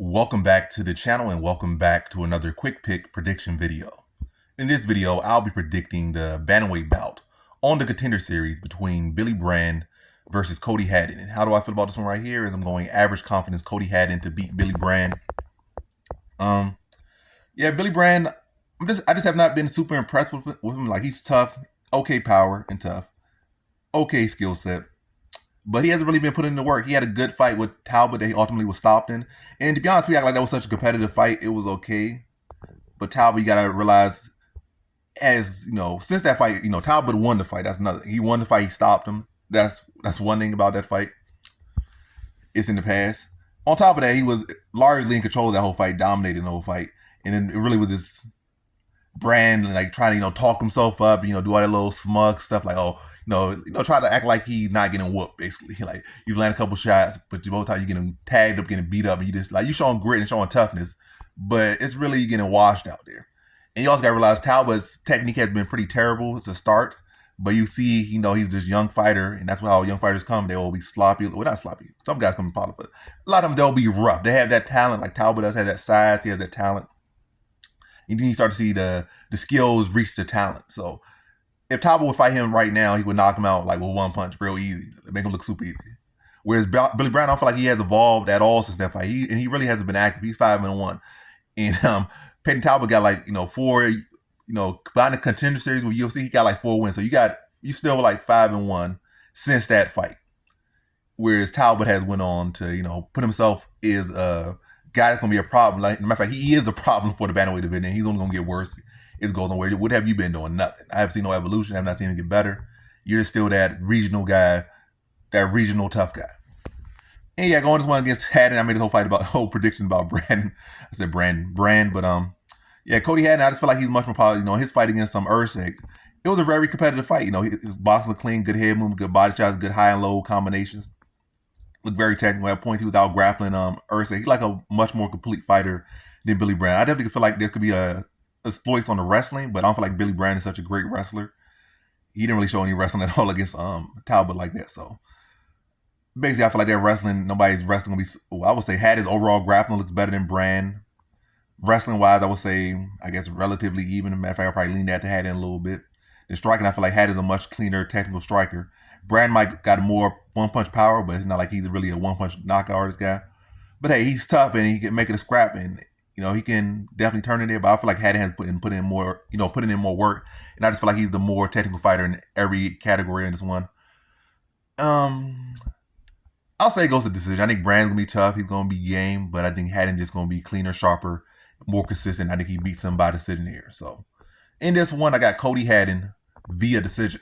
Welcome back to the channel and welcome back to another quick pick prediction video. In this video, I'll be predicting the bantamweight bout on the Contender Series between Billy Brand versus Cody Haddon. And how do I feel about this one right here? Is I'm going average confidence Cody Haddon to beat Billy Brand. Billy Brand, I just have not been super impressed with him. Like, he's tough, okay power and tough, okay skill set. But he hasn't really been putting in the work. He had a good fight with Talbot that he ultimately was stopped in. And to be honest, we act like that was such a competitive fight. It was okay. But Talbot, you gotta realize, as you know, since that fight, Talbot won the fight. That's another. He won the fight. He stopped him. That's one thing about that fight. It's in the past. On top of that, he was largely in control of that whole fight, dominating the whole fight. And then it really was this Brand like trying to talk himself up, do all that little smug stuff like, try to act like he's not getting whooped, basically. Like, you land a couple shots, but both times you're getting tagged up, getting beat up, and you just like, you showing grit and showing toughness, but it's really getting washed out there. And you also gotta realize Talbot's technique has been pretty terrible to start, but you see, he's this young fighter, and that's how young fighters come. They will be sloppy. Well, not sloppy. Some guys come in pot, but a lot of them, they'll be rough. They have that talent, like Talbot does have that size, he has that talent. And then you start to see the skills reach the talent. So if Talbot would fight him right now, he would knock him out like with one punch real easy, make him look super easy. Whereas Billy Brand, I don't feel like he has evolved at all since that fight. He really hasn't been active. He's 5-1. And Peyton Talbot got like, 4, behind the Contender Series with UFC, he got like 4 wins. So you still like 5-1 since that fight. Whereas Talbot has went on to, put himself as a guy that's gonna be a problem. Like, matter of fact, he is a problem for the bantamweight division, and he's only gonna get worse. It goes nowhere. What have you been doing? Nothing. I have seen no evolution. I have not seen him get better. You're still that regional guy, that regional tough guy. And yeah, going this one against Haddon, I made this whole prediction about Brand. I said Brand, but Cody Haddon, I just feel like he's much more polished. His fight against Usyk, it was a very competitive fight. His boxing looked clean, good head movement, good body shots, good high and low combinations. Looked very technical. At points, he was out grappling Usyk. He's like a much more complete fighter than Billy Brand. I definitely feel like there could be exploits on the wrestling, but I don't feel like Billy Brand is such a great wrestler. He didn't really show any wrestling at all against Talbot like that. So basically, I feel like that wrestling, nobody's wrestling gonna be. I would say Haddon's overall grappling looks better than Brand. Wrestling wise, I would say, I guess, relatively even. As a matter of fact, I'll probably lean that to Haddon a little bit. The striking, I feel like Haddon's a much cleaner technical striker. Brand might got more one-punch power, but it's not like he's really a one-punch knockout artist guy. But hey, he's tough and he can make it a scrap, and he can definitely turn it there. But I feel like Haddon has put in more, putting in more work, and I just feel like he's the more technical fighter in every category in this one. I'll say it goes to decision. I think Brand's gonna be tough. He's gonna be game, but I think Haddon just gonna be cleaner, sharper, more consistent. I think he beats him by decision here. So in this one, I got Cody Haddon via decision.